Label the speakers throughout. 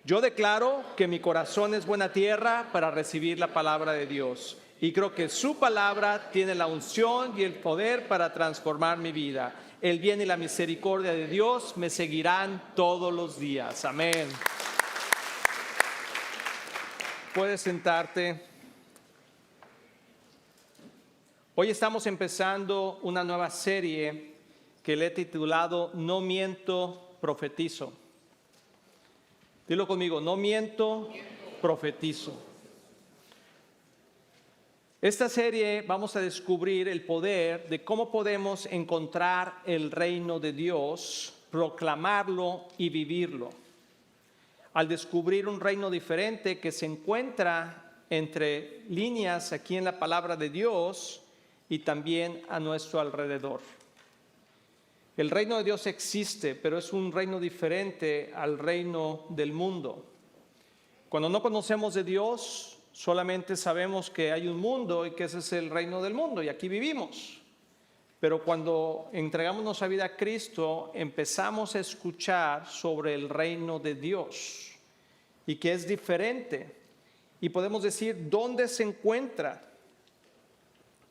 Speaker 1: Yo declaro que mi corazón es buena tierra para recibir la palabra de Dios. Y creo que su palabra tiene la unción y el poder para transformar mi vida. El bien y la misericordia de Dios me seguirán todos los días. Amén. Puedes sentarte. Hoy estamos empezando una nueva serie que le he titulado No miento, profetizo. Dilo conmigo, no miento, profetizo. Esta serie vamos a descubrir el poder de cómo podemos encontrar el reino de Dios, proclamarlo y vivirlo. Al descubrir un reino diferente que se encuentra entre líneas aquí en la palabra de Dios y también a nuestro alrededor. El reino de Dios existe, pero es un reino diferente al reino del mundo. Cuando no conocemos de Dios, solamente sabemos que hay un mundo y que ese es el reino del mundo y aquí vivimos. Pero cuando entregamos nuestra vida a Cristo, empezamos a escuchar sobre el reino de Dios y que es diferente. Y podemos decir dónde se encuentra,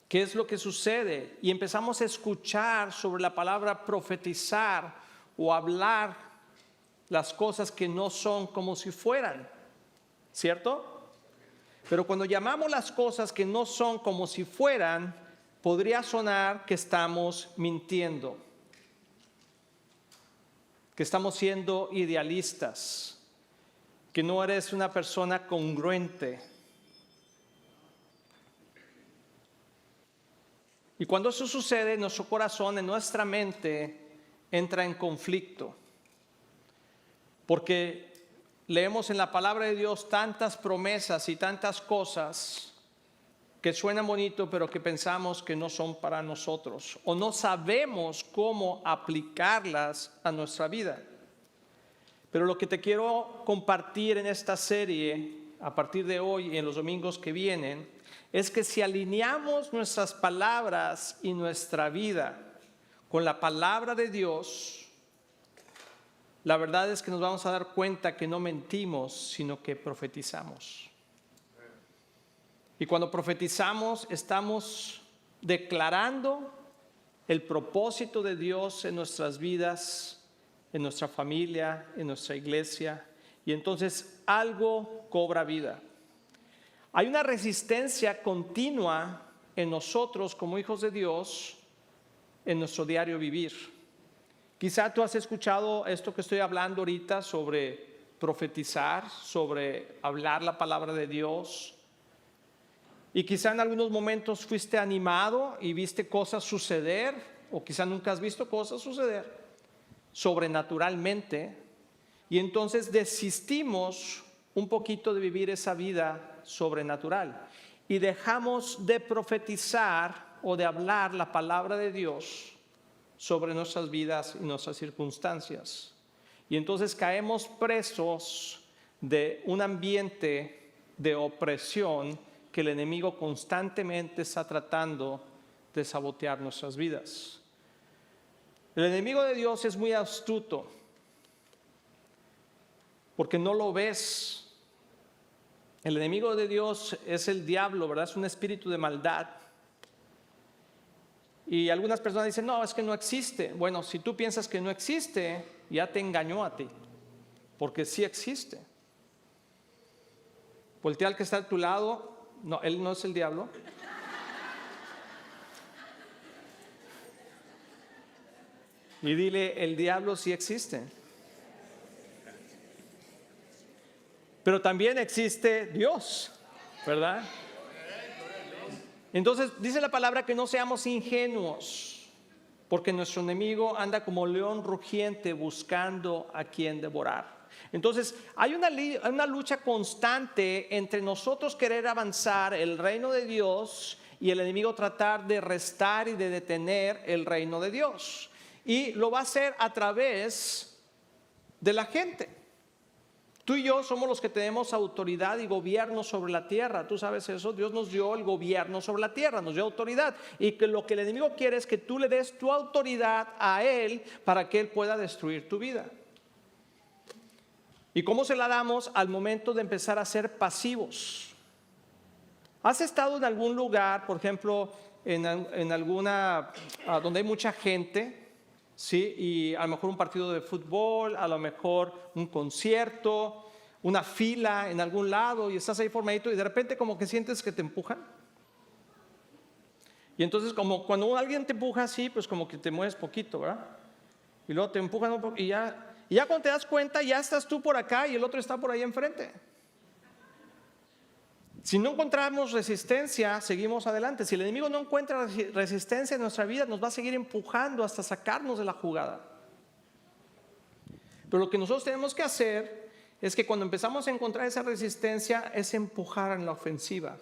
Speaker 1: qué es lo que sucede. Y empezamos a escuchar sobre la palabra profetizar o hablar las cosas que no son como si fueran, ¿cierto? Pero cuando llamamos las cosas que no son como si fueran, podría sonar que estamos mintiendo, que estamos siendo idealistas, que no eres una persona congruente. Y cuando eso sucede, nuestro corazón, en nuestra mente, entra en conflicto. Porque leemos en la palabra de Dios tantas promesas y tantas cosas que suenan bonito, pero que pensamos que no son para nosotros. O no sabemos cómo aplicarlas a nuestra vida. Pero lo que te quiero compartir en esta serie, a partir de hoy y en los domingos que vienen, es que si alineamos nuestras palabras y nuestra vida con la palabra de Dios, la verdad es que nos vamos a dar cuenta que no mentimos, sino que profetizamos. Y cuando profetizamos, estamos declarando el propósito de Dios en nuestras vidas, en nuestra familia, en nuestra iglesia, y entonces algo cobra vida. Hay una resistencia continua en nosotros como hijos de Dios en nuestro diario vivir. Quizá tú has escuchado esto que estoy hablando ahorita sobre profetizar, sobre hablar la palabra de Dios. Y quizá en algunos momentos fuiste animado y viste cosas suceder, o quizá nunca has visto cosas suceder sobrenaturalmente. Y entonces desistimos un poquito de vivir esa vida sobrenatural y dejamos de profetizar o de hablar la palabra de Dios sobre nuestras vidas y nuestras circunstancias. Y entonces caemos presos de un ambiente de opresión que el enemigo constantemente está tratando de sabotear nuestras vidas. El enemigo de Dios es muy astuto porque no lo ves. El enemigo de Dios es el diablo, ¿verdad? Es un espíritu de maldad. Y algunas personas dicen, no, es que no existe. Bueno, si tú piensas que no existe, ya te engañó a ti, porque sí existe. Voltea al que está a tu lado. No, él no es el diablo. Y dile, el diablo sí existe. Pero también existe Dios, ¿verdad? Entonces dice la palabra que no seamos ingenuos, porque nuestro enemigo anda como león rugiente buscando a quien devorar. Entonces hay una lucha constante entre nosotros querer avanzar el reino de Dios y el enemigo tratar de restar y de detener el reino de Dios. Y lo va a hacer a través de la gente. Tú y yo somos los que tenemos autoridad y gobierno sobre la tierra. Tú sabes eso. Dios nos dio el gobierno sobre la tierra, nos dio autoridad. Y que lo que el enemigo quiere es que tú le des tu autoridad a él para que él pueda destruir tu vida. ¿Y cómo se la damos? Al momento de empezar a ser pasivos. ¿Has estado en algún lugar, por ejemplo, en alguna, donde hay mucha gente, ¿sí? Y a lo mejor un partido de fútbol, a lo mejor un concierto, una fila en algún lado, y estás ahí formadito y de repente como que sientes que te empujan? Y entonces como cuando alguien te empuja así, pues como que te mueves poquito, ¿verdad? Y luego te empujan un poco y ya cuando te das cuenta, ya estás tú por acá y el otro está por ahí enfrente. Si no encontramos resistencia, seguimos adelante. Si el enemigo no encuentra resistencia en nuestra vida, nos va a seguir empujando hasta sacarnos de la jugada. Pero lo que nosotros tenemos que hacer es que cuando empezamos a encontrar esa resistencia, es empujar en la ofensiva.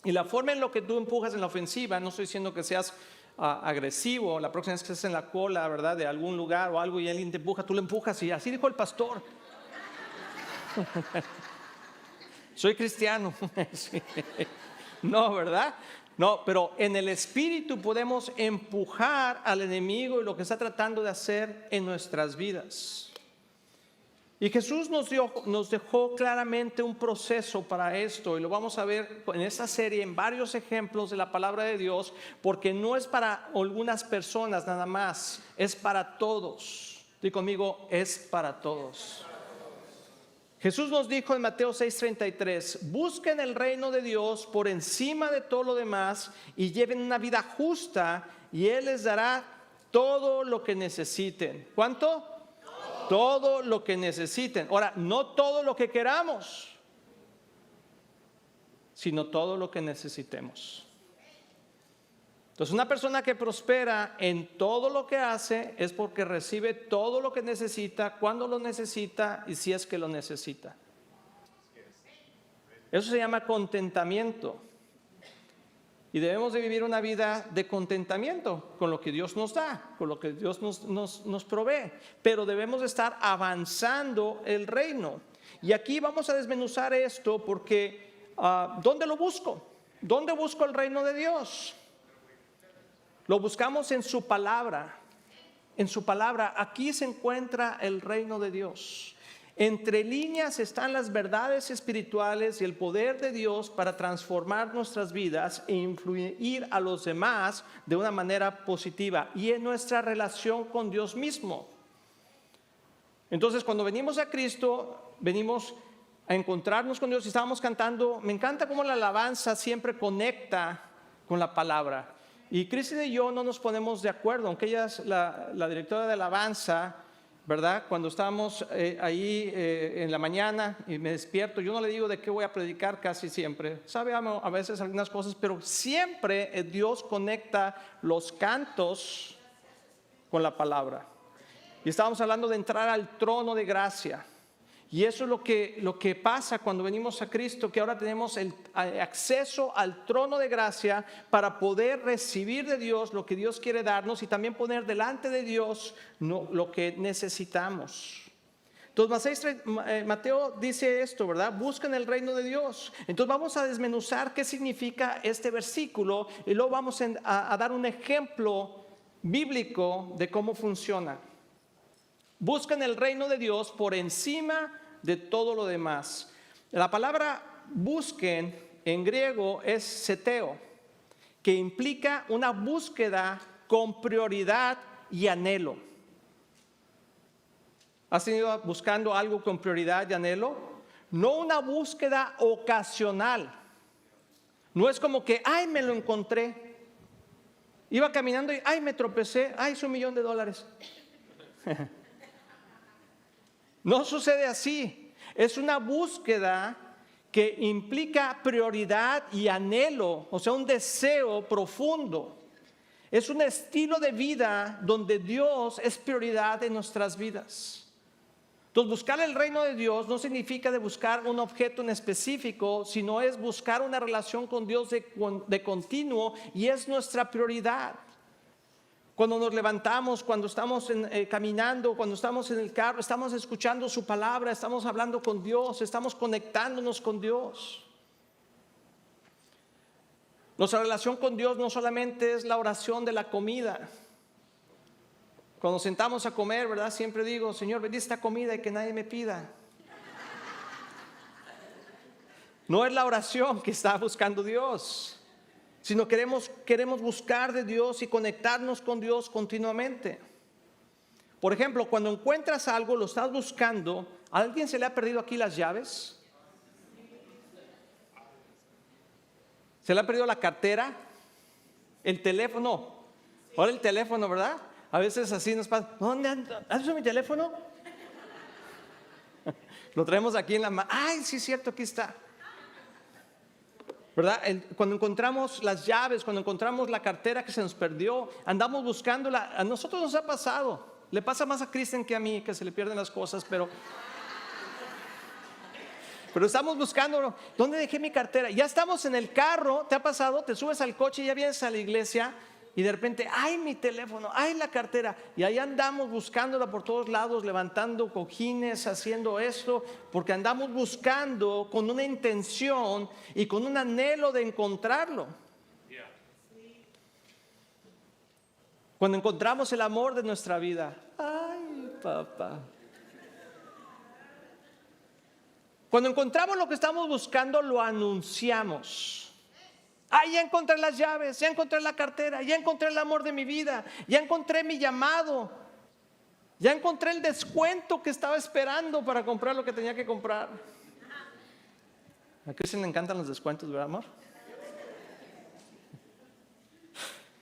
Speaker 1: Y la forma en la que tú empujas en la ofensiva, no estoy diciendo que seas agresivo, la próxima vez que estés en la cola, ¿verdad?, de algún lugar o algo y alguien te empuja, tú le empujas y así dijo el pastor. Soy cristiano. Sí. No, ¿verdad? No, pero en el espíritu podemos empujar al enemigo y lo que está tratando de hacer en nuestras vidas. Y Jesús nos dejó claramente un proceso para esto, y lo vamos a ver en esta serie en varios ejemplos de la palabra de Dios, porque no es para algunas personas nada más, es para todos. Dí conmigo, es para todos. Jesús nos dijo en Mateo 6:33, busquen el reino de Dios por encima de todo lo demás y lleven una vida justa y Él les dará todo lo que necesiten. ¿Cuánto? Todo lo que necesiten. Ahora, no todo lo que queramos, sino todo lo que necesitemos. Entonces, una persona que prospera en todo lo que hace es porque recibe todo lo que necesita, cuando lo necesita y si es que lo necesita. Eso se llama contentamiento. Y debemos de vivir una vida de contentamiento con lo que Dios nos da, con lo que Dios nos provee. Pero debemos de estar avanzando el reino. Y aquí vamos a desmenuzar esto porque ¿dónde lo busco? ¿Dónde busco el reino de Dios? Lo buscamos en su palabra. En su palabra, aquí se encuentra el reino de Dios. Entre líneas están las verdades espirituales y el poder de Dios para transformar nuestras vidas e influir a los demás de una manera positiva y en nuestra relación con Dios mismo. Entonces, cuando venimos a Cristo, venimos a encontrarnos con Dios y estábamos cantando. Me encanta cómo la alabanza siempre conecta con la palabra. Y Cristi y yo no nos ponemos de acuerdo, aunque ella es la directora de alabanza, ¿verdad? Cuando estamos ahí en la mañana y me despierto, yo no le digo de qué voy a predicar casi siempre. Sabe a veces algunas cosas, pero siempre Dios conecta los cantos con la palabra. Y estábamos hablando de entrar al trono de gracia. Y eso es lo que pasa cuando venimos a Cristo, que ahora tenemos el acceso al trono de gracia para poder recibir de Dios lo que Dios quiere darnos y también poner delante de Dios lo que necesitamos. Entonces Mateo dice esto, ¿verdad? Busquen el reino de Dios. Entonces vamos a desmenuzar qué significa este versículo y luego vamos a dar un ejemplo bíblico de cómo funciona. Busquen el reino de Dios por encima de todo lo demás. La palabra busquen en griego es seteo, que implica una búsqueda con prioridad y anhelo. ¿Has tenido buscando algo con prioridad y anhelo? No una búsqueda ocasional. No es como que, ay, me lo encontré. Iba caminando y, ay, me tropecé, ay, es $1,000,000. No sucede así. Es una búsqueda que implica prioridad y anhelo, o sea, un deseo profundo. Es un estilo de vida donde Dios es prioridad en nuestras vidas. Entonces, buscar el reino de Dios no significa de buscar un objeto en específico, sino es buscar una relación con Dios de continuo, y es nuestra prioridad. Cuando nos levantamos, cuando estamos caminando, cuando estamos en el carro, estamos escuchando su palabra, estamos hablando con Dios, estamos conectándonos con Dios. Nuestra relación con Dios no solamente es la oración de la comida. Cuando sentamos a comer, ¿verdad? Siempre digo, Señor, bendice esta comida y que nadie me pida. No es la oración que está buscando Dios, sino queremos buscar de Dios y conectarnos con Dios continuamente. Por ejemplo, cuando encuentras algo, lo estás buscando. ¿A alguien se le ha perdido aquí las llaves? ¿Se le ha perdido la cartera? ¿El teléfono? Ahora el teléfono, ¿verdad? A veces así nos pasa. ¿Dónde anda? ¿Has visto mi teléfono? Lo traemos aquí en la mano. ¡Ay, sí es cierto, aquí está! ¿Verdad? Cuando encontramos las llaves, cuando encontramos la cartera que se nos perdió, andamos buscándola. A nosotros nos ha pasado. Le pasa más a Kristen que a mí, que se le pierden las cosas, pero estamos buscando, ¿dónde dejé mi cartera? Ya estamos en el carro, ¿te ha pasado? Te subes al coche y ya vienes a la iglesia y de repente, ¡ay, mi teléfono! ¡Ay, la cartera! Y ahí andamos buscándola por todos lados, levantando cojines, haciendo esto, porque andamos buscando con una intención y con un anhelo de encontrarlo. Cuando encontramos el amor de nuestra vida, ¡ay, papá! Cuando encontramos lo que estamos buscando, lo anunciamos. Ya encontré las llaves, ya encontré la cartera, ya encontré el amor de mi vida, ya encontré mi llamado, ya encontré el descuento que estaba esperando para comprar lo que tenía que comprar. ¿A Cristian le encantan los descuentos, verdad, amor?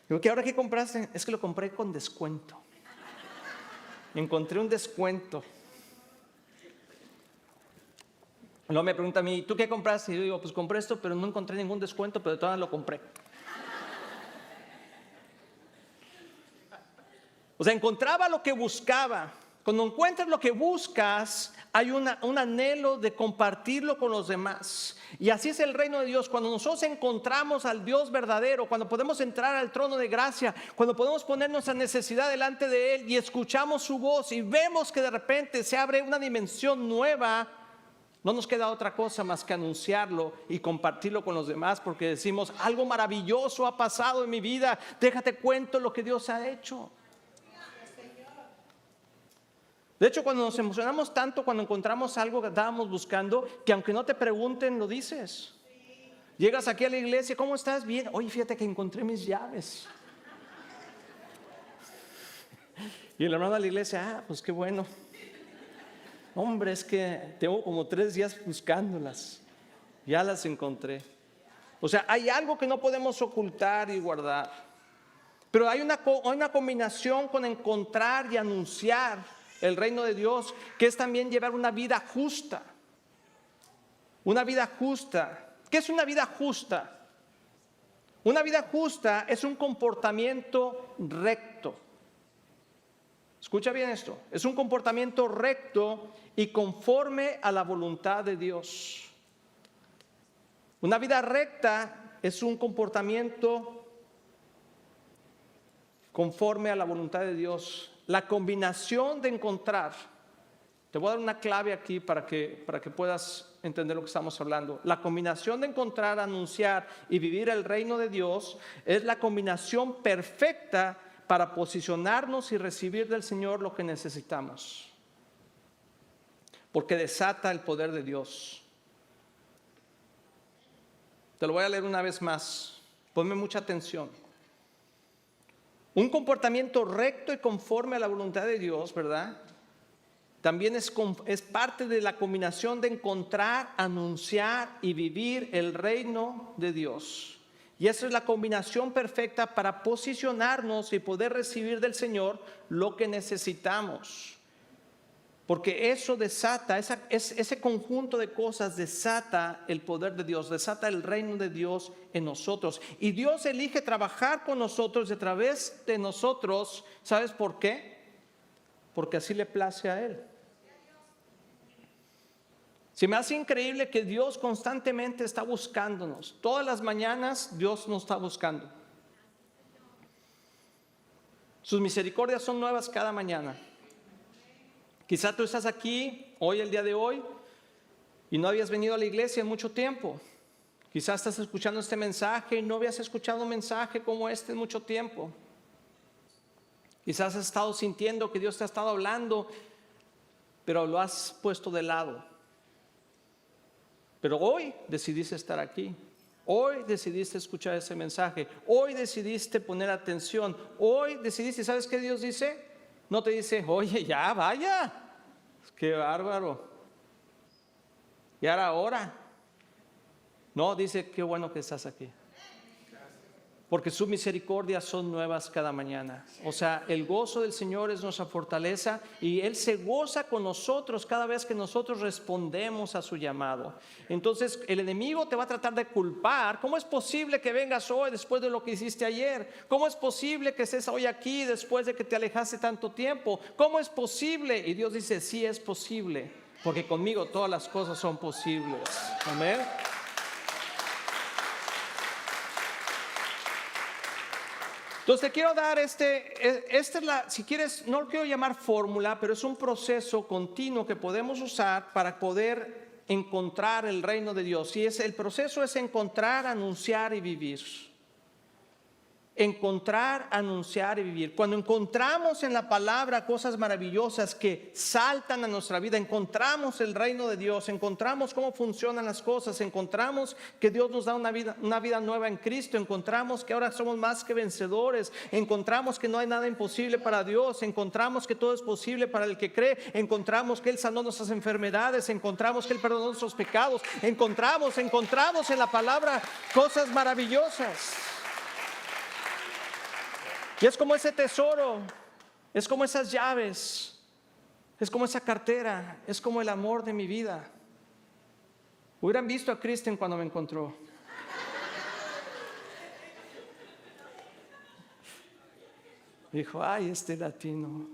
Speaker 1: Digo, ¿qué ahora qué compraste? Es que lo compré con descuento. Encontré un descuento. Luego me pregunta a mí, ¿tú qué compraste? Y yo digo, pues compré esto, pero no encontré ningún descuento, pero de todas lo compré. O sea, encontraba lo que buscaba. Cuando encuentras lo que buscas, hay un anhelo de compartirlo con los demás. Y así es el reino de Dios. Cuando nosotros encontramos al Dios verdadero, cuando podemos entrar al trono de gracia, cuando podemos poner nuestra necesidad delante de Él y escuchamos su voz y vemos que de repente se abre una dimensión nueva, no nos queda otra cosa más que anunciarlo y compartirlo con los demás, porque decimos, algo maravilloso ha pasado en mi vida, déjate cuento lo que Dios ha hecho. De hecho, cuando nos emocionamos tanto, cuando encontramos algo que estábamos buscando, que aunque no te pregunten, lo dices. Llegas aquí a la iglesia, ¿cómo estás? Bien. Oye, fíjate que encontré mis llaves. Y el hermano de la iglesia, pues qué bueno. Hombre, es que tengo como 3 días buscándolas. Ya las encontré. O sea, hay algo que no podemos ocultar y guardar. Pero hay una combinación con encontrar y anunciar el reino de Dios, que es también llevar una vida justa. Una vida justa. ¿Qué es una vida justa? Una vida justa es un comportamiento recto. Escucha bien esto, es un comportamiento recto y conforme a la voluntad de Dios. Una vida recta es un comportamiento conforme a la voluntad de Dios. La combinación de encontrar, te voy a dar una clave aquí para que puedas entender lo que estamos hablando. La combinación de encontrar, anunciar y vivir el reino de Dios es la combinación perfecta para posicionarnos y recibir del Señor lo que necesitamos, porque desata el poder de Dios. Te lo voy a leer una vez más, ponme mucha atención. Un comportamiento recto y conforme a la voluntad de Dios, ¿verdad? También es parte de la combinación de encontrar, anunciar y vivir el reino de Dios. Y esa es la combinación perfecta para posicionarnos y poder recibir del Señor lo que necesitamos. Porque eso desata, ese conjunto de cosas desata el poder de Dios, desata el reino de Dios en nosotros. Y Dios elige trabajar con nosotros y a través de nosotros. ¿Sabes por qué? Porque así le place a Él. Se me hace increíble que Dios constantemente está buscándonos. Todas las mañanas Dios nos está buscando. Sus misericordias son nuevas cada mañana. Quizá tú estás aquí hoy, el día de hoy, y no habías venido a la iglesia en mucho tiempo. Quizá estás escuchando este mensaje y no habías escuchado un mensaje como este en mucho tiempo. Quizás has estado sintiendo que Dios te ha estado hablando, pero lo has puesto de lado. Pero hoy decidiste estar aquí. Hoy decidiste escuchar ese mensaje. Hoy decidiste poner atención. Hoy decidiste, ¿sabes qué Dios dice? No te dice, oye, ya, vaya. Qué bárbaro. Y ahora. No, dice, qué bueno que estás aquí. Porque sus misericordias son nuevas cada mañana. O sea, el gozo del Señor es nuestra fortaleza y Él se goza con nosotros cada vez que nosotros respondemos a su llamado. Entonces, el enemigo te va a tratar de culpar. ¿Cómo es posible que vengas hoy después de lo que hiciste ayer? ¿Cómo es posible que estés hoy aquí después de que te alejaste tanto tiempo? ¿Cómo es posible? Y Dios dice, sí es posible, porque conmigo todas las cosas son posibles. Amén. Entonces te quiero dar esta es si quieres, no lo quiero llamar fórmula, pero es un proceso continuo que podemos usar para poder encontrar el reino de Dios. Y el proceso es encontrar, anunciar y vivir. Encontrar, anunciar y vivir. Cuando encontramos en la palabra cosas maravillosas que saltan a nuestra vida, encontramos el reino de Dios, encontramos cómo funcionan las cosas, encontramos que Dios nos da una vida nueva en Cristo, encontramos que ahora somos más que vencedores, encontramos que no hay nada imposible para Dios, encontramos que todo es posible para el que cree, encontramos que Él sanó nuestras enfermedades, encontramos que Él perdonó nuestros pecados, encontramos en la palabra cosas maravillosas. Y es como ese tesoro, es como esas llaves, es como esa cartera, es como el amor de mi vida. Hubieran visto a Kristen cuando me encontró. Dijo, ay, este latino.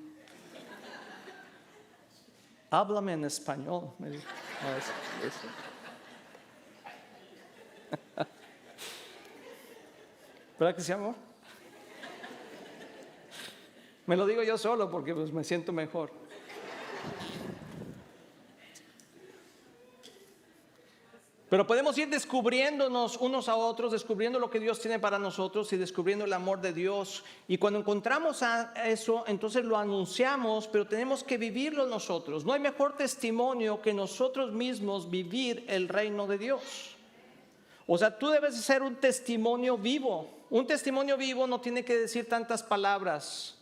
Speaker 1: Háblame en español, me dijo. ¿Verdad que sí, amor? Me lo digo yo solo porque pues me siento mejor. Pero podemos ir descubriéndonos unos a otros, descubriendo lo que Dios tiene para nosotros y descubriendo el amor de Dios. Y cuando encontramos eso, entonces lo anunciamos, pero tenemos que vivirlo nosotros. No hay mejor testimonio que nosotros mismos vivir el reino de Dios. O sea, tú debes ser un testimonio vivo. Un testimonio vivo no tiene que decir tantas palabras,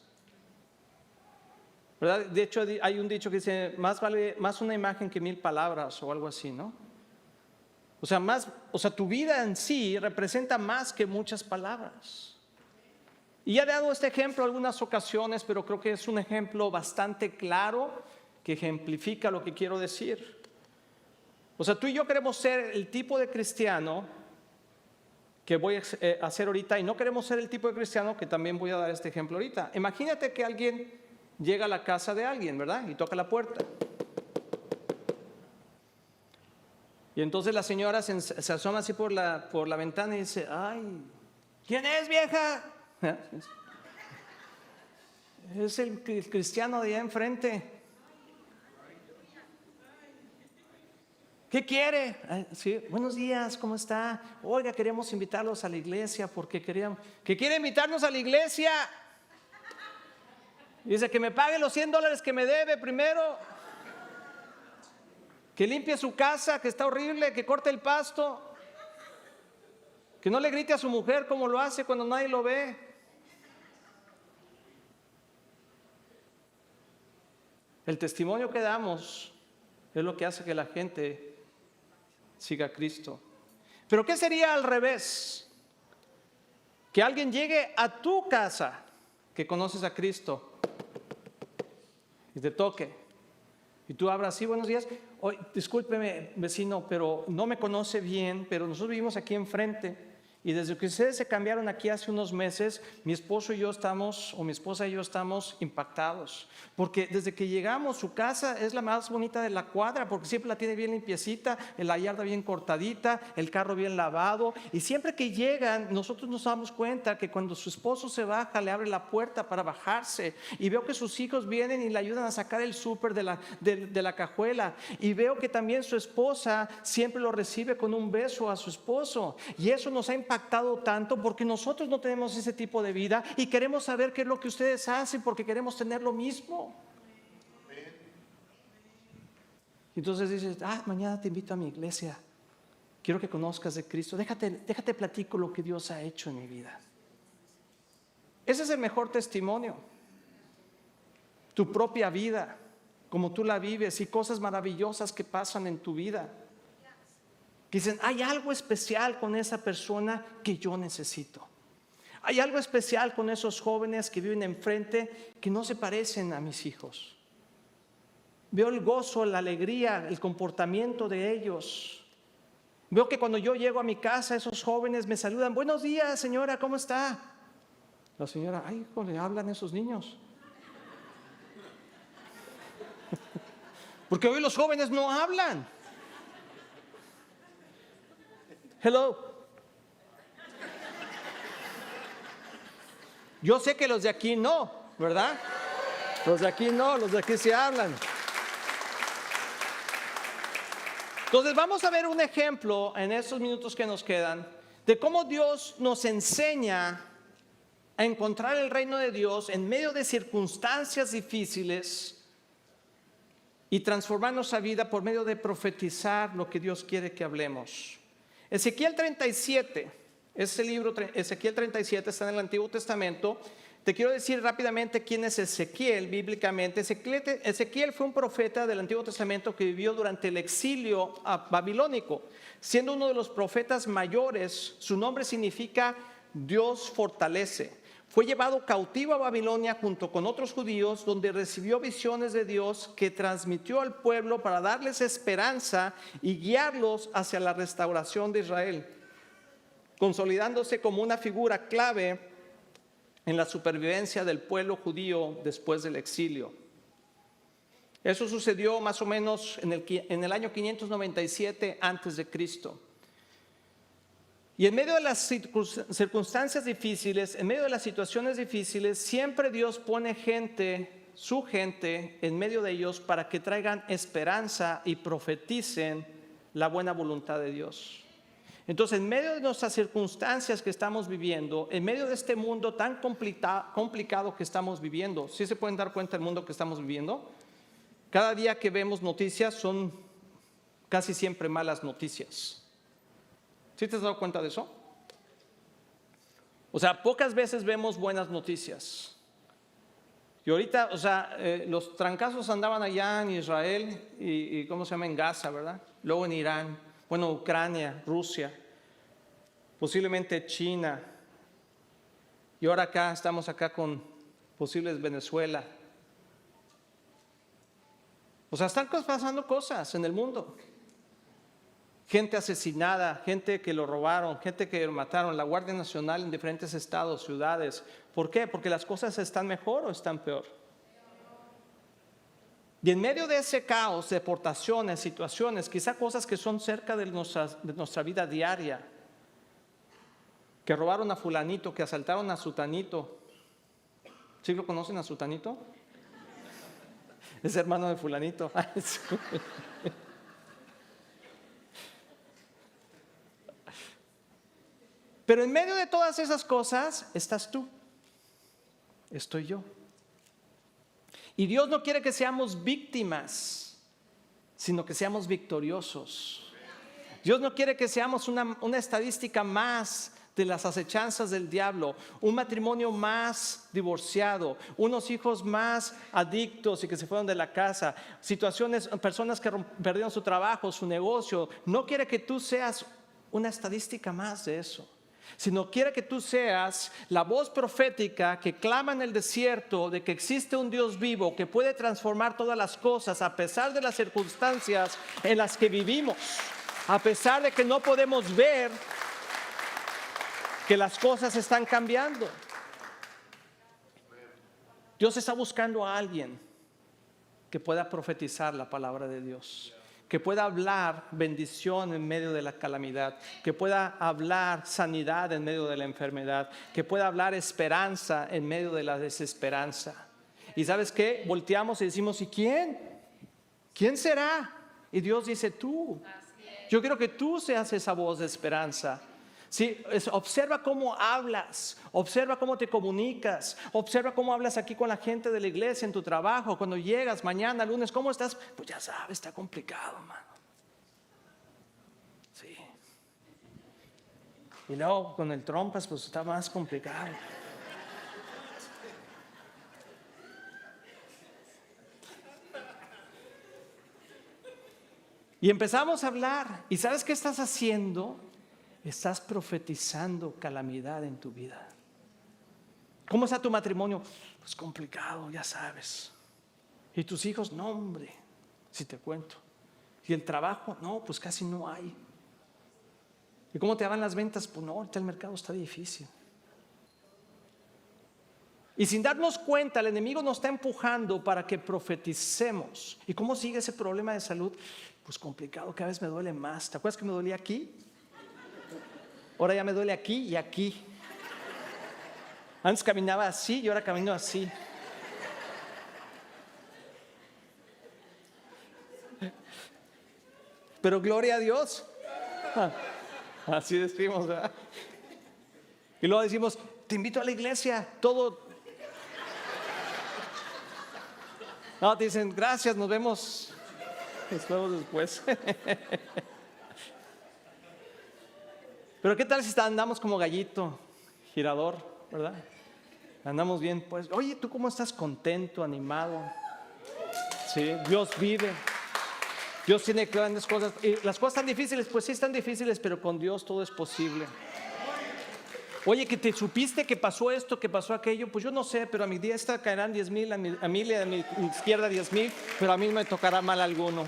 Speaker 1: ¿verdad? De hecho, hay un dicho que dice, más vale una imagen que 1000 palabras o algo así, ¿no? O sea, tu vida en sí representa más que muchas palabras. Y ya he dado este ejemplo en algunas ocasiones, pero creo que es un ejemplo bastante claro que ejemplifica lo que quiero decir. O sea, tú y yo queremos ser el tipo de cristiano que voy a hacer ahorita, y no queremos ser el tipo de cristiano que también voy a dar este ejemplo ahorita. Imagínate que alguien llega a la casa de alguien, ¿verdad? Y toca la puerta. Y entonces la señora se asoma así por la ventana y dice, ay, ¿quién es, vieja? Es el cristiano de allá enfrente. ¿Qué quiere? Sí, buenos días, ¿cómo está? Oiga, queremos invitarlos a la iglesia porque queríamos... ¿Que quiere invitarnos a la iglesia? Dice que me pague los $100 que me debe primero, que limpie su casa, que está horrible, que corte el pasto, que no le grite a su mujer como lo hace cuando nadie lo ve. El testimonio que damos es lo que hace que la gente siga a Cristo. Pero ¿qué sería al revés? Que alguien llegue a tu casa, que conoces a Cristo, y te toque, y tú abras, sí, buenos días, hoy, discúlpeme vecino, pero no me conoce bien, pero nosotros vivimos aquí enfrente, y desde que ustedes se cambiaron aquí hace unos meses, mi esposo y yo estamos, o mi esposa y yo estamos impactados, porque desde que llegamos su casa es la más bonita de la cuadra, porque siempre la tiene bien limpiecita, la yarda bien cortadita, el carro bien lavado, y siempre que llegan nosotros nos damos cuenta que cuando su esposo se baja le abre la puerta para bajarse, y veo que sus hijos vienen y le ayudan a sacar el súper de la cajuela, y veo que también su esposa siempre lo recibe con un beso a su esposo, y eso nos ha impactado impactado tanto porque nosotros no tenemos ese tipo de vida y queremos saber qué es lo que ustedes hacen porque queremos tener lo mismo. Entonces dices, mañana te invito a mi iglesia. Quiero que conozcas de Cristo. Déjate platico lo que Dios ha hecho en mi vida. Ese es el mejor testimonio. Tu propia vida, como tú la vives y cosas maravillosas que pasan en tu vida. Dicen, hay algo especial con esa persona que yo necesito. Hay algo especial con esos jóvenes que viven enfrente que no se parecen a mis hijos. Veo el gozo, la alegría, el comportamiento de ellos. Veo que cuando yo llego a mi casa, esos jóvenes me saludan. Buenos días, señora, ¿cómo está? La señora, le hablan esos niños. Porque hoy los jóvenes no hablan. Hello. Yo sé que los de aquí no, ¿verdad? Los de aquí no, los de aquí sí hablan. Entonces vamos a ver un ejemplo en estos minutos que nos quedan de cómo Dios nos enseña a encontrar el reino de Dios en medio de circunstancias difíciles y transformar nuestra vida por medio de profetizar lo que Dios quiere que hablemos. Ezequiel 37, ese libro Ezequiel 37 está en el Antiguo Testamento. Te quiero decir rápidamente quién es Ezequiel bíblicamente. Ezequiel fue un profeta del Antiguo Testamento que vivió durante el exilio babilónico. Siendo uno de los profetas mayores, su nombre significa Dios fortalece. Fue llevado cautivo a Babilonia junto con otros judíos, donde recibió visiones de Dios que transmitió al pueblo para darles esperanza y guiarlos hacia la restauración de Israel, consolidándose como una figura clave en la supervivencia del pueblo judío después del exilio. Eso sucedió más o menos en el año 597 antes de Cristo. Y en medio de las circunstancias difíciles, en medio de las situaciones difíciles, siempre Dios pone su gente en medio de ellos para que traigan esperanza y profeticen la buena voluntad de Dios. Entonces, en medio de nuestras circunstancias que estamos viviendo, en medio de este mundo tan complicado que estamos viviendo, ¿sí se pueden dar cuenta del mundo que estamos viviendo? Cada día que vemos noticias son casi siempre malas noticias. ¿Sí te has dado cuenta de eso? O sea, pocas veces vemos buenas noticias. Y ahorita, los trancazos andaban allá en Israel y ¿cómo se llama? En Gaza, ¿verdad? Luego en Irán. Bueno, Ucrania, Rusia, posiblemente China. Y ahora estamos acá con posibles Venezuela. O sea, están pasando cosas en el mundo. Gente asesinada, gente que lo robaron, gente que lo mataron, la Guardia Nacional en diferentes estados, ciudades. ¿Por qué? Porque las cosas están mejor o están peor. Y en medio de ese caos, deportaciones, situaciones, quizá cosas que son cerca de nuestra vida diaria, que robaron a fulanito, que asaltaron a sutanito. ¿Sí lo conocen a sutanito? Es hermano de fulanito. Pero en medio de todas esas cosas estás tú, estoy yo. Y Dios no quiere que seamos víctimas, sino que seamos victoriosos. Dios no quiere que seamos una estadística más de las acechanzas del diablo, un matrimonio más divorciado, unos hijos más adictos y que se fueron de la casa, personas que perdieron su trabajo, su negocio. No quiere que tú seas una estadística más de eso, sino quiere que tú seas la voz profética que clama en el desierto de que existe un Dios vivo que puede transformar todas las cosas a pesar de las circunstancias en las que vivimos, a pesar de que no podemos ver que las cosas están cambiando. Dios está buscando a alguien que pueda profetizar la palabra de Dios, que pueda hablar bendición en medio de la calamidad, que pueda hablar sanidad en medio de la enfermedad, que pueda hablar esperanza en medio de la desesperanza. Y ¿sabes qué? Volteamos y decimos, ¿y quién? ¿Quién será? Y Dios dice, tú. Yo quiero que tú seas esa voz de esperanza. Sí, observa cómo hablas, observa cómo te comunicas, observa cómo hablas aquí con la gente de la iglesia, en tu trabajo, cuando llegas mañana, lunes, ¿cómo estás? Pues ya sabes, está complicado, mano. Sí. Y luego con el trompas, pues está más complicado. Y empezamos a hablar. ¿Y sabes qué estás haciendo? Estás profetizando calamidad en tu vida. ¿Cómo está tu matrimonio? Pues complicado, ya sabes. ¿Y tus hijos? No, hombre, si te cuento. ¿Y el trabajo? No, pues casi no hay. ¿Y cómo te van las ventas? Pues no, ahorita el mercado está difícil. Y sin darnos cuenta, el enemigo nos está empujando para que profeticemos. ¿Y cómo sigue ese problema de salud? Pues complicado, cada vez me duele más. ¿Te acuerdas que me dolía aquí? Ahora ya me duele aquí y aquí. Antes caminaba así y ahora camino así. Pero gloria a Dios. Así decimos, ¿verdad? Y luego decimos, te invito a la iglesia, todo. No, te dicen, gracias, nos vemos después. Pero ¿qué tal si andamos como gallito, girador, verdad? Andamos bien, pues, oye, ¿tú cómo estás? Contento, animado. Sí, Dios vive. Dios tiene grandes cosas. Y las cosas tan difíciles, pues sí están difíciles, pero con Dios todo es posible. Oye, que te supiste que pasó esto, que pasó aquello, pues yo no sé, pero a mi diestra caerán 10,000, a mi izquierda 10,000, pero a mí no me tocará mal alguno.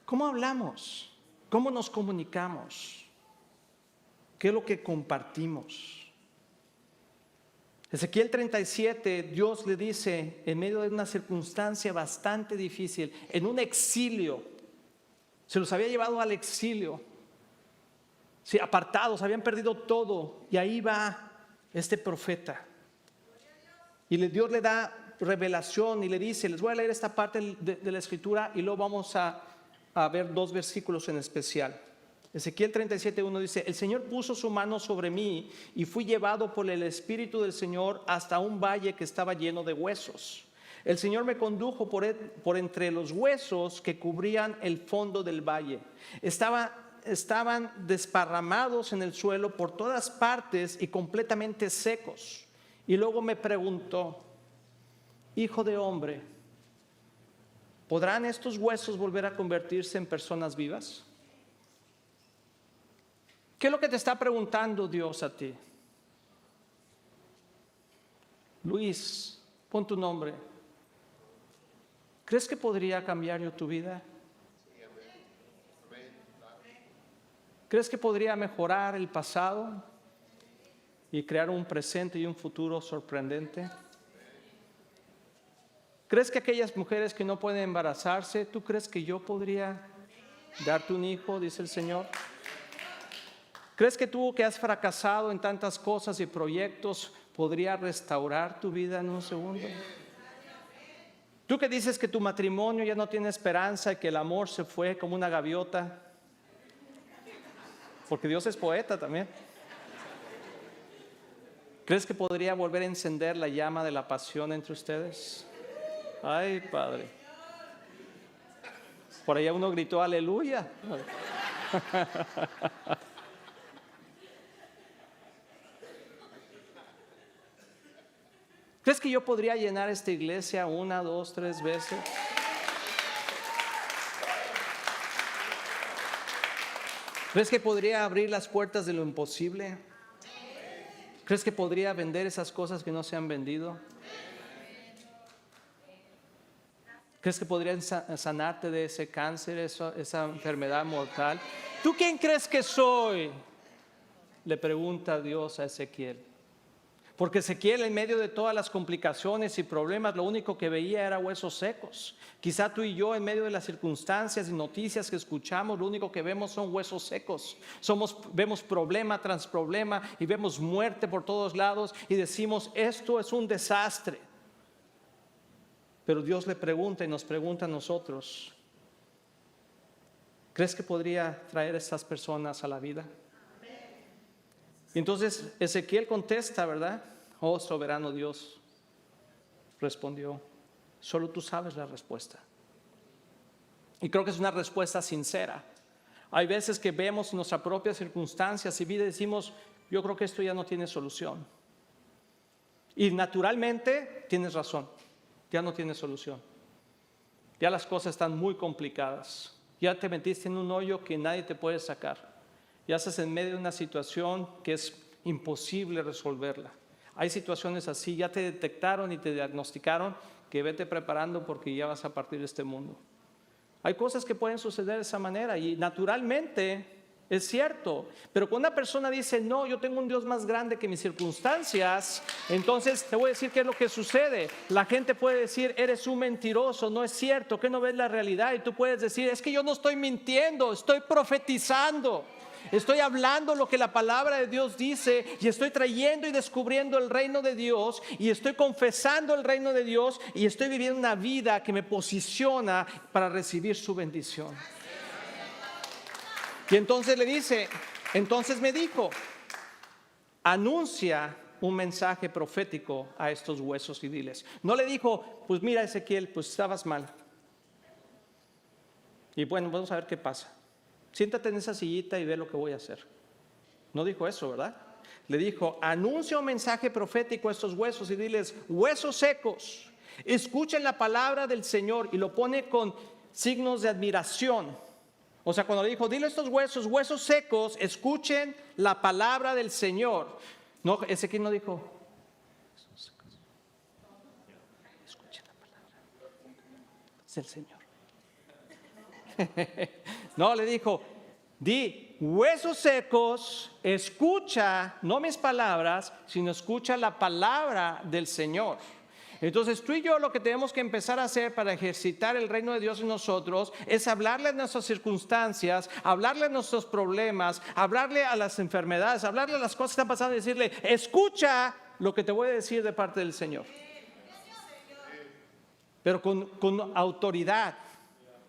Speaker 1: ¿Cómo hablamos? ¿Cómo nos comunicamos? ¿Qué es lo que compartimos? Ezequiel 37, Dios le dice, en medio de una circunstancia bastante difícil, en un exilio, se los había llevado al exilio, sí, apartados, habían perdido todo, y ahí va este profeta. Y Dios le da revelación y le dice, les voy a leer esta parte de la escritura y luego vamos a ver dos versículos en especial. Ezequiel 37:1 dice, el Señor puso su mano sobre mí y fui llevado por el Espíritu del Señor hasta un valle que estaba lleno de huesos. El Señor me condujo por entre los huesos que cubrían el fondo del valle. Estaban desparramados en el suelo por todas partes y completamente secos. Y luego me preguntó, hijo de hombre, ¿podrán estos huesos volver a convertirse en personas vivas? ¿Qué es lo que te está preguntando Dios a ti? Luis, pon tu nombre. ¿Crees que podría cambiar yo tu vida? ¿Crees que podría mejorar el pasado y crear un presente y un futuro sorprendente? ¿Crees que aquellas mujeres que no pueden embarazarse, tú crees que yo podría darte un hijo, dice el Señor? ¿Crees que tú que has fracasado en tantas cosas y proyectos podría restaurar tu vida en un segundo? Tú que dices que tu matrimonio ya no tiene esperanza y que el amor se fue como una gaviota, porque Dios es poeta también. ¿Crees que podría volver a encender la llama de la pasión entre ustedes? Ay, Padre. Por allá uno gritó aleluya. ¿Crees que yo podría llenar esta iglesia 1, 2, 3 veces? ¿Crees que podría abrir las puertas de lo imposible? ¿Crees que podría vender esas cosas que no se han vendido? ¿Crees que podría sanarte de ese cáncer, esa enfermedad mortal? ¿Tú quién crees que soy? Le pregunta Dios a Ezequiel. Porque Ezequiel, en medio de todas las complicaciones y problemas, lo único que veía era huesos secos. Quizá tú y yo, en medio de las circunstancias y noticias que escuchamos, lo único que vemos son huesos secos. Vemos problema tras problema y vemos muerte por todos lados y decimos, esto es un desastre. Pero Dios le pregunta y nos pregunta a nosotros, ¿Crees que podría traer a estas personas a la vida? Y entonces Ezequiel contesta, ¿verdad? Oh, soberano Dios, respondió, solo tú sabes la respuesta. Y creo que es una respuesta sincera. Hay veces que vemos nuestras propias circunstancias y vida y decimos, yo creo que esto ya no tiene solución. Y naturalmente tienes razón, ya no tiene solución. Ya las cosas están muy complicadas. Ya te metiste en un hoyo que nadie te puede sacar. Ya estás en medio de una situación que es imposible resolverla. Hay situaciones así, ya te detectaron y te diagnosticaron que vete preparando porque ya vas a partir de este mundo. Hay cosas que pueden suceder de esa manera y naturalmente es cierto, pero cuando una persona dice, no, yo tengo un Dios más grande que mis circunstancias, entonces te voy a decir qué es lo que sucede. La gente puede decir, eres un mentiroso, no es cierto, que no ves la realidad. Y tú puedes decir, es que yo no estoy mintiendo, estoy profetizando. Estoy hablando lo que la palabra de Dios dice y estoy trayendo y descubriendo el reino de Dios y estoy confesando el reino de Dios y estoy viviendo una vida que me posiciona para recibir su bendición. Y entonces le dice, entonces me dijo, anuncia un mensaje profético a estos huesos y diles. No le dijo, pues mira Ezequiel, pues estabas mal. Y bueno, vamos a ver qué pasa. Siéntate en esa sillita y ve lo que voy a hacer. No dijo eso, ¿verdad? Le dijo, anuncia un mensaje profético a estos huesos y diles, huesos secos, escuchen la palabra del Señor. Y lo pone con signos de admiración. O sea, cuando le dijo, dile a estos huesos, huesos secos, escuchen la palabra del Señor. No, Ezequiel no dijo, escuchen la palabra del Señor. No, le dijo, di, huesos secos, escucha, no mis palabras, sino escucha la palabra del Señor. Entonces tú y yo lo que tenemos que empezar a hacer para ejercitar el reino de Dios en nosotros es hablarle a nuestras circunstancias, hablarle a nuestros problemas, hablarle a las enfermedades, hablarle a las cosas que están pasando y decirle, escucha lo que te voy a decir de parte del Señor. Pero con autoridad.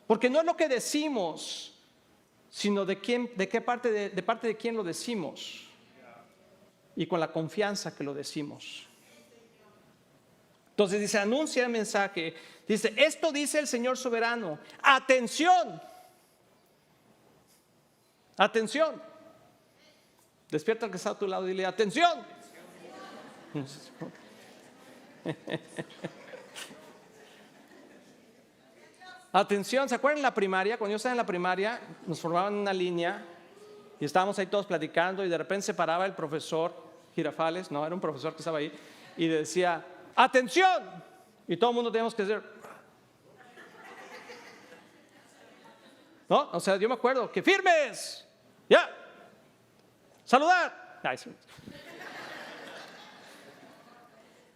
Speaker 1: Porque no es lo que decimos, sino de qué parte de parte de quién lo decimos y con la confianza que lo decimos. Entonces dice, anuncia el mensaje. Dice, esto dice el Señor soberano. Atención. Atención. Despierta al que está a tu lado y dile, atención. Atención, ¿se acuerdan en la primaria? Cuando yo estaba en la primaria, nos formaban una línea y estábamos ahí todos platicando y de repente se paraba el profesor Girafales, no, era un profesor que estaba ahí, y decía, ¡atención! Y todo el mundo teníamos que decir, ¿no? O sea, yo me acuerdo que firmes, ya, saludar. Ay, sí.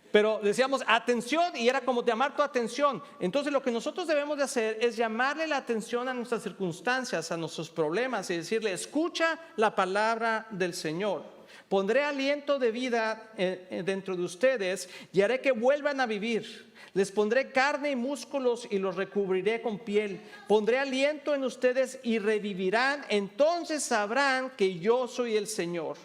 Speaker 1: Pero decíamos atención y era como llamar tu atención. Entonces lo que nosotros debemos de hacer es llamarle la atención a nuestras circunstancias, a nuestros problemas y decirle, escucha la palabra del Señor. Pondré aliento de vida dentro de ustedes y haré que vuelvan a vivir. Les pondré carne y músculos y los recubriré con piel. Pondré aliento en ustedes y revivirán. Entonces sabrán que yo soy el Señor.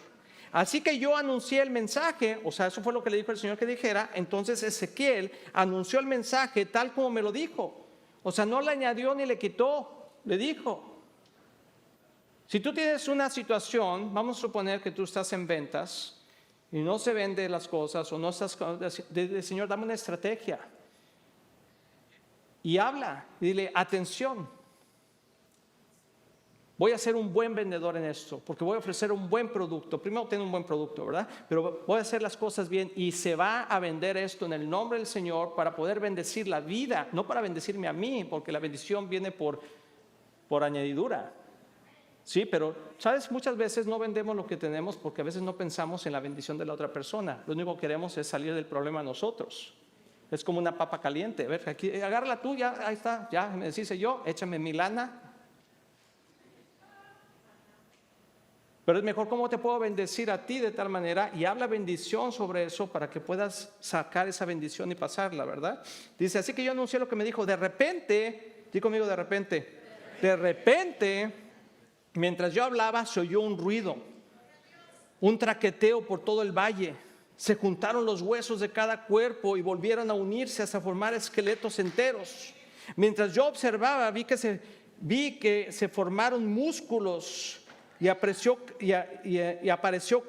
Speaker 1: Así que yo anuncié el mensaje, o sea, eso fue lo que le dijo el Señor que dijera. Entonces Ezequiel anunció el mensaje tal como me lo dijo. O sea, no le añadió ni le quitó, le dijo. Si tú tienes una situación, vamos a suponer que tú estás en ventas y no se venden las cosas o no estás, Señor, dame una estrategia. Y habla, y dile, atención. Voy a ser un buen vendedor en esto, porque voy a ofrecer un buen producto. Primero tengo un buen producto, ¿verdad? Pero voy a hacer las cosas bien y se va a vender esto en el nombre del Señor para poder bendecir la vida, no para bendecirme a mí, porque la bendición viene por añadidura. Sí, pero, ¿sabes? Muchas veces no vendemos lo que tenemos porque a veces no pensamos en la bendición de la otra persona. Lo único que queremos es salir del problema nosotros. Es como una papa caliente. A ver, aquí, agárrala tú, ya, ahí está, ya, me decís yo, échame mi lana. Pero es mejor cómo te puedo bendecir a ti de tal manera y habla bendición sobre eso para que puedas sacar esa bendición y pasarla, ¿verdad? Dice, así que yo anuncié lo que me dijo, de repente, di conmigo de repente. De repente, mientras yo hablaba, se oyó un ruido, un traqueteo por todo el valle. Se juntaron los huesos de cada cuerpo y volvieron a unirse hasta formar esqueletos enteros. Mientras yo observaba, vi que se formaron músculos y apareció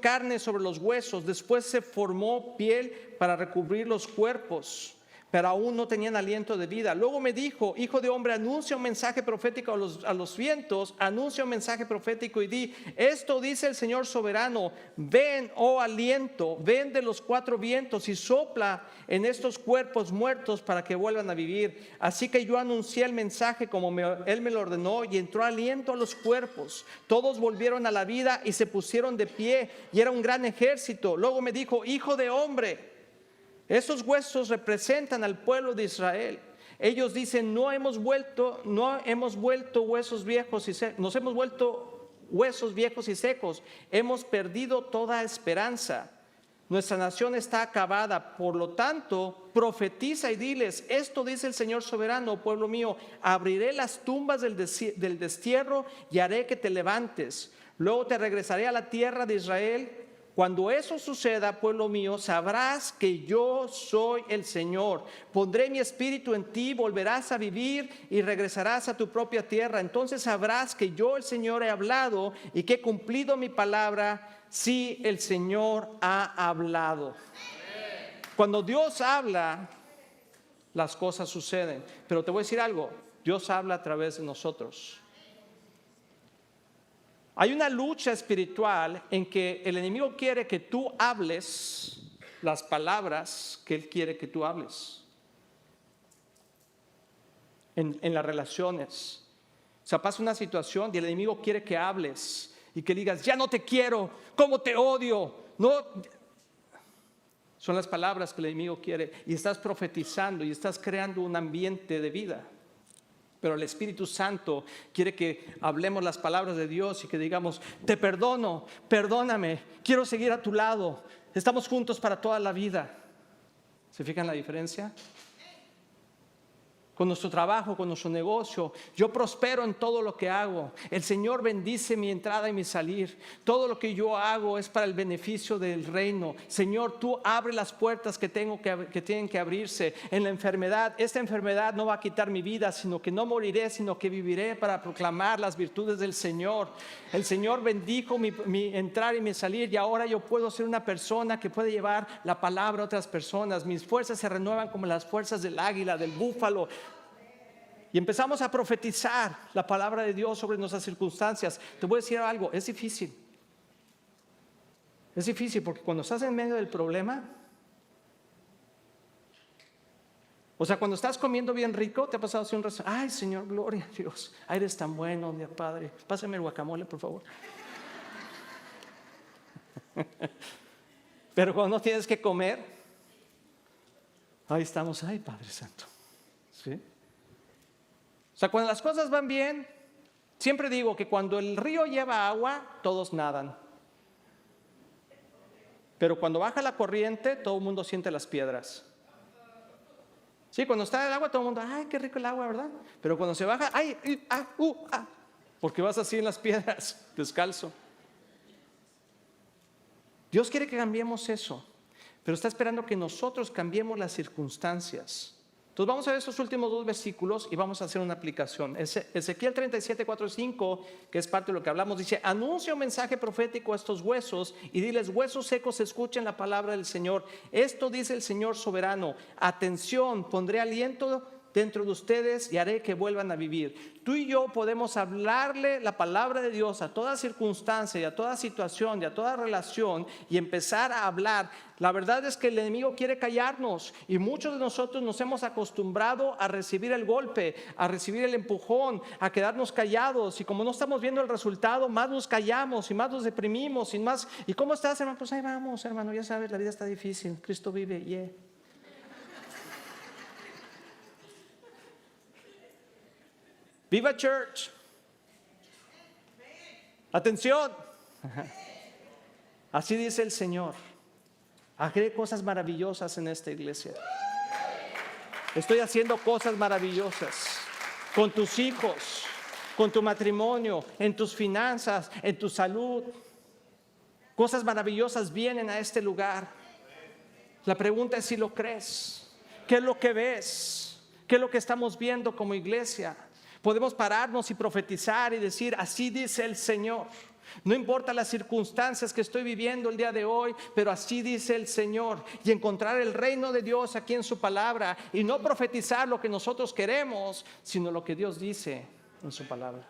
Speaker 1: carne sobre los huesos. Después se formó piel para recubrir los cuerpos, pero aún no tenían aliento de vida. Luego me dijo: hijo de hombre, anuncia un mensaje profético a los vientos, anuncia un mensaje profético y di: esto dice el Señor soberano, ven, oh aliento, ven de los cuatro vientos y sopla en estos cuerpos muertos para que vuelvan a vivir. Así que yo anuncié el mensaje como Él me lo ordenó, y entró aliento a los cuerpos. Todos volvieron a la vida y se pusieron de pie, y era un gran ejército. Luego me dijo: hijo de hombre, esos huesos representan al pueblo de Israel. Ellos dicen: no hemos vuelto huesos viejos y secos. Nos hemos vuelto huesos viejos y secos. Hemos perdido toda esperanza. Nuestra nación está acabada. Por lo tanto, profetiza y diles: esto dice el Señor soberano, pueblo mío, abriré las tumbas del destierro y haré que te levantes. Luego te regresaré a la tierra de Israel. Cuando eso suceda, pueblo mío, sabrás que yo soy el Señor. Pondré mi espíritu en ti, volverás a vivir y regresarás a tu propia tierra. Entonces sabrás que yo, el Señor, he hablado y que he cumplido mi palabra. Sí, el Señor ha hablado. Cuando Dios habla, las cosas suceden. Pero te voy a decir algo: Dios habla a través de nosotros. Hay una lucha espiritual en que el enemigo quiere que tú hables las palabras que él quiere que tú hables en las relaciones. O sea, pasa una situación y el enemigo quiere que hables y que digas: ya no te quiero, cómo te odio. No, son las palabras que el enemigo quiere, y estás profetizando y estás creando un ambiente de vida. Pero el Espíritu Santo quiere que hablemos las palabras de Dios y que digamos: te perdono, perdóname, quiero seguir a tu lado, estamos juntos para toda la vida. ¿Se fijan la diferencia? Con nuestro trabajo, con nuestro negocio, yo prospero en todo lo que hago. El Señor bendice mi entrada y mi salir. Todo lo que yo hago es para el beneficio del reino. Señor, tú abre las puertas que tienen que abrirse. En la enfermedad, esta enfermedad no va a quitar mi vida, sino que no moriré, sino que viviré para proclamar las virtudes del Señor. El Señor bendijo mi entrar y mi salir, y ahora yo puedo ser una persona que puede llevar la palabra a otras personas. Mis fuerzas se renuevan como las fuerzas del águila, del búfalo. Y empezamos a profetizar la palabra de Dios sobre nuestras circunstancias. Te voy a decir algo: es difícil. Es difícil porque cuando estás en medio del problema, o sea, cuando estás comiendo bien rico, te ha pasado así un rato: ay, Señor, gloria a Dios, eres tan bueno, mi Padre, pásame el guacamole, por favor. Pero cuando no tienes que comer, ahí estamos: ay, Padre Santo. ¿Sí? O sea, cuando las cosas van bien, siempre digo que cuando el río lleva agua, todos nadan. Pero cuando baja la corriente, todo el mundo siente las piedras. Sí, cuando está el agua, todo el mundo: ay, qué rico el agua, ¿verdad? Pero cuando se baja, ay, porque vas así en las piedras, descalzo. Dios quiere que cambiemos eso, pero está esperando que nosotros cambiemos las circunstancias. Entonces vamos a ver estos últimos dos versículos y vamos a hacer una aplicación. Ezequiel 37, 4 y 5, que es parte de lo que hablamos, dice: anuncia un mensaje profético a estos huesos y diles: huesos secos, escuchen la palabra del Señor. Esto dice el Señor soberano: atención, pondré aliento dentro de ustedes y haré que vuelvan a vivir. Tú y yo podemos hablarle la palabra de Dios a toda circunstancia y a toda situación y a toda relación y empezar a hablar. La verdad es que el enemigo quiere callarnos, y muchos de nosotros nos hemos acostumbrado a recibir el golpe, a recibir el empujón, a quedarnos callados, y como no estamos viendo el resultado, más nos callamos y más nos deprimimos y más. ¿Y cómo estás, hermano? Pues ahí vamos, hermano, ya sabes, la vida está difícil, Cristo vive, yeah. Viva Church. Atención. Así dice el Señor: haré cosas maravillosas en esta iglesia. Estoy haciendo cosas maravillosas con tus hijos. con tu matrimonio, en tus finanzas, en tu salud. Cosas maravillosas vienen a este lugar. La pregunta es si lo crees. ¿Qué es lo que ves? ¿Qué es lo que estamos viendo como iglesia? Podemos pararnos y profetizar y decir, así dice el Señor. No importa las circunstancias que estoy viviendo el día de hoy, pero así dice el Señor. Y encontrar el reino de Dios aquí en su palabra y no profetizar lo que nosotros queremos, sino lo que Dios dice en su palabra.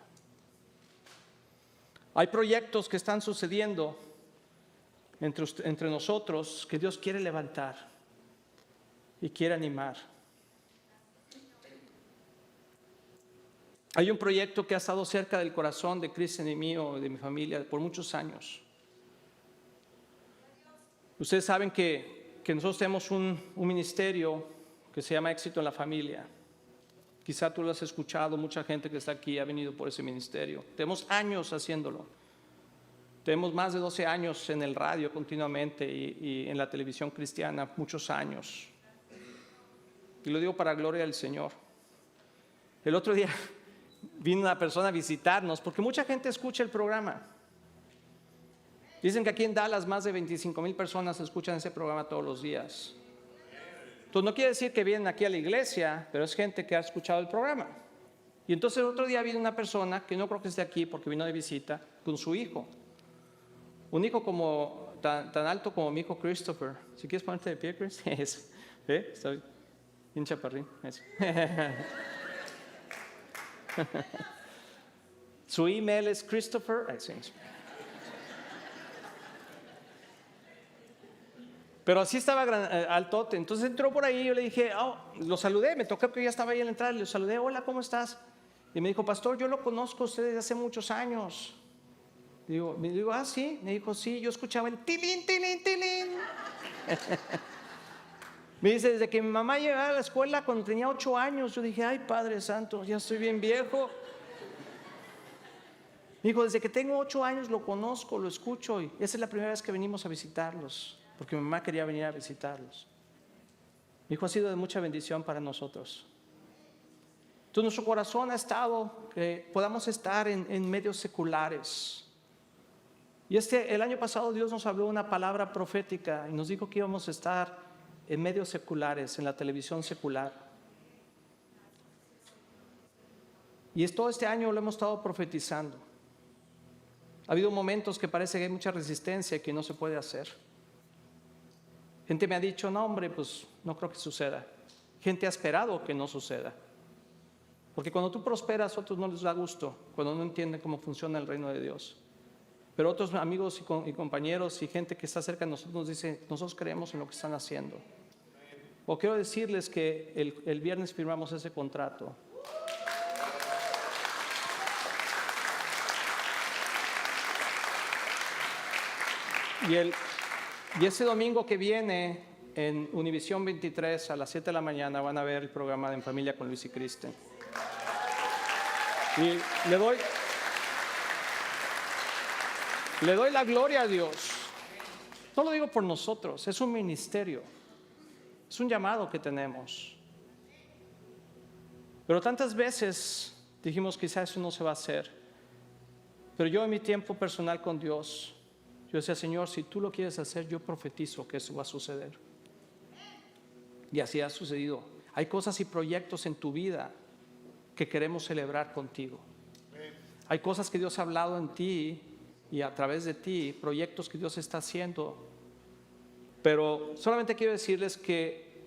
Speaker 1: Hay proyectos que están sucediendo entre nosotros que Dios quiere levantar y quiere animar. Hay un proyecto que ha estado cerca del corazón de Cristian y mío, de mi familia, por muchos años. Ustedes saben que nosotros tenemos un ministerio que se llama Éxito en la Familia. Quizá tú lo has escuchado, mucha gente que está aquí ha venido por ese ministerio. Tenemos años haciéndolo. Tenemos más de 12 años en el radio continuamente y en la televisión cristiana, muchos años. Y lo digo para gloria del Señor. El otro día vino una persona a visitarnos porque mucha gente escucha el programa. Dicen que aquí en Dallas más de 25,000 personas escuchan ese programa todos los días. Entonces no quiere decir que vienen aquí a la iglesia, pero es gente que ha escuchado el programa. Y entonces el otro día vino una persona que no creo que esté aquí porque vino de visita con su hijo. Un hijo como tan alto como mi hijo Christopher. Si quieres ponerte de pie, Chris. Estoy bien chaparrín. Su email es Christopher. Pero así estaba altote. Entonces entró por ahí y yo le dije, lo saludé, me tocó que ya estaba ahí en la entrada, le saludé, hola, ¿cómo estás? Y me dijo, pastor, yo lo conozco a usted desde hace muchos años. Me digo, sí. Me dijo, sí, yo escuchaba el tilín, tilín, tilín. Me dice, desde que mi mamá llegaba a la escuela cuando tenía 8 años, yo dije, ay, Padre Santo, ya estoy bien viejo. Me dijo, desde que tengo 8 años lo conozco, lo escucho y esa es la primera vez que venimos a visitarlos, porque mi mamá quería venir a visitarlos. Mi hijo ha sido de mucha bendición para nosotros. Entonces nuestro corazón ha estado que podamos estar en medios seculares. Y el año pasado Dios nos habló una palabra profética y nos dijo que íbamos a estar en medios seculares, en la televisión secular. Y todo este año lo hemos estado profetizando. Ha habido momentos que parece que hay mucha resistencia y que no se puede hacer. Gente me ha dicho, no hombre, pues no creo que suceda. Gente ha esperado que no suceda. Porque cuando tú prosperas, a otros no les da gusto, cuando no entienden cómo funciona el reino de Dios. Pero otros amigos y compañeros y gente que está cerca de nosotros nos dice, nosotros creemos en lo que están haciendo. O quiero decirles que el viernes firmamos ese contrato. Y ese domingo que viene en Univisión 23 a las 7 de la mañana van a ver el programa de En Familia con Luis y Kristen. Y le doy la gloria a Dios. No lo digo por nosotros, es un ministerio, es un llamado que tenemos. Pero tantas veces dijimos quizás eso no se va a hacer. Pero yo en mi tiempo personal con Dios, yo decía, Señor, si tú lo quieres hacer, yo profetizo que eso va a suceder. Y así ha sucedido. Hay cosas y proyectos en tu vida que queremos celebrar contigo. Hay cosas que Dios ha hablado en ti y a través de ti, proyectos que Dios está haciendo. Pero solamente quiero decirles que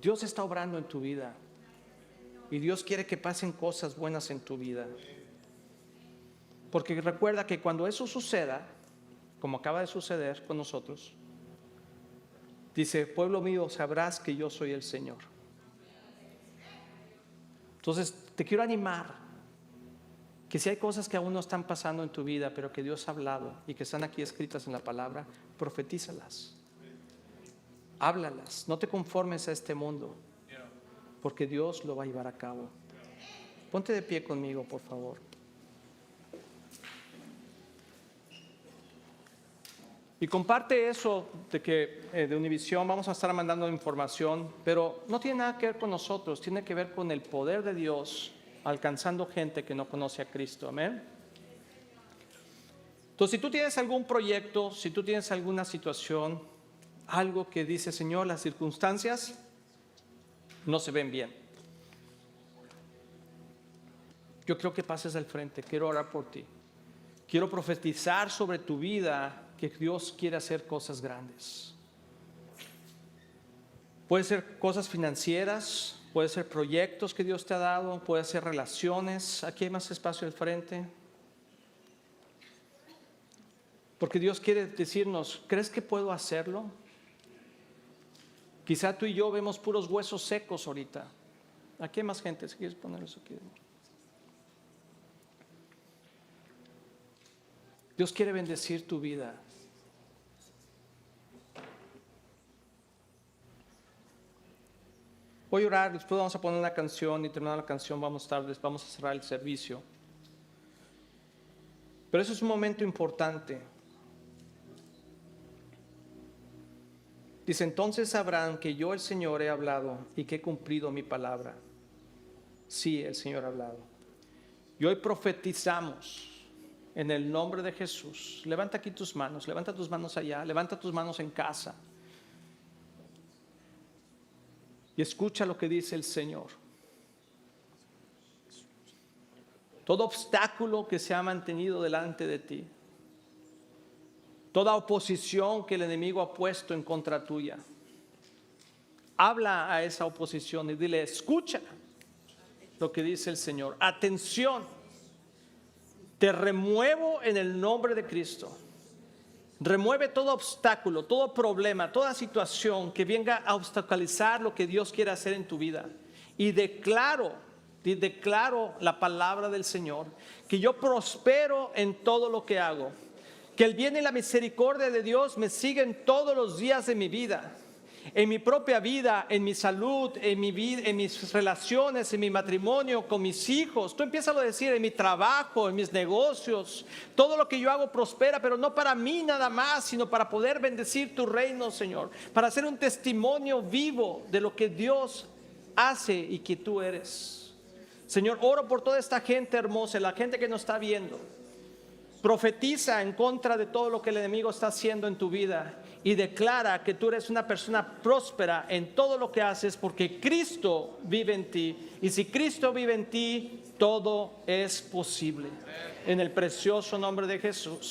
Speaker 1: Dios está obrando en tu vida y Dios quiere que pasen cosas buenas en tu vida. Porque recuerda que cuando eso suceda, como acaba de suceder con nosotros, dice, pueblo mío, sabrás que yo soy el Señor. Entonces te quiero animar que si hay cosas que aún no están pasando en tu vida, pero que Dios ha hablado y que están aquí escritas en la palabra, profetízalas, háblalas, no te conformes a este mundo, porque Dios lo va a llevar a cabo. Ponte de pie conmigo, por favor. Y comparte eso de que de Univisión vamos a estar mandando información, pero no tiene nada que ver con nosotros, tiene que ver con el poder de Dios alcanzando gente que no conoce a Cristo. Amén. Entonces, si tú tienes algún proyecto, si tú tienes alguna situación, algo que dice, Señor, las circunstancias no se ven bien, yo creo que pases al frente. Quiero orar por ti. Quiero profetizar sobre tu vida que Dios quiere hacer cosas grandes. Puede ser cosas financieras, puede ser proyectos que Dios te ha dado, puede ser relaciones. Aquí hay más espacio al frente. Porque Dios quiere decirnos, ¿crees que puedo hacerlo? Quizá tú y yo vemos puros huesos secos ahorita. Aquí hay más gente, si quieres poner eso aquí. Dios quiere bendecir tu vida. Voy a orar, después vamos a poner una canción y terminando la canción vamos a cerrar el servicio. Pero eso es un momento importante. Dice, entonces sabrán que yo el Señor he hablado y que he cumplido mi palabra. Sí, el Señor ha hablado. Y hoy profetizamos en el nombre de Jesús. Levanta aquí tus manos, levanta tus manos allá, levanta tus manos en casa. Y escucha lo que dice el Señor. Todo obstáculo que se ha mantenido delante de ti, toda oposición que el enemigo ha puesto en contra tuya, habla a esa oposición y dile, escucha lo que dice el Señor. Atención, te remuevo en el nombre de Cristo. Remueve todo obstáculo, todo problema, toda situación que venga a obstaculizar lo que Dios quiere hacer en tu vida. Y declaro la palabra del Señor, que yo prospero en todo lo que hago. Que el bien y la misericordia de Dios me siguen todos los días de mi vida. En mi propia vida, en mi salud, en mi vida, en mis relaciones, en mi matrimonio, con mis hijos. Tú empiezas a decir, en mi trabajo, en mis negocios. Todo lo que yo hago prospera, pero no para mí nada más, sino para poder bendecir tu reino, Señor. Para hacer un testimonio vivo de lo que Dios hace y que tú eres. Señor, oro por toda esta gente hermosa, la gente que nos está viendo. Profetiza en contra de todo lo que el enemigo está haciendo en tu vida y declara que tú eres una persona próspera en todo lo que haces porque Cristo vive en ti, y si Cristo vive en ti, todo es posible. En el precioso nombre de Jesús.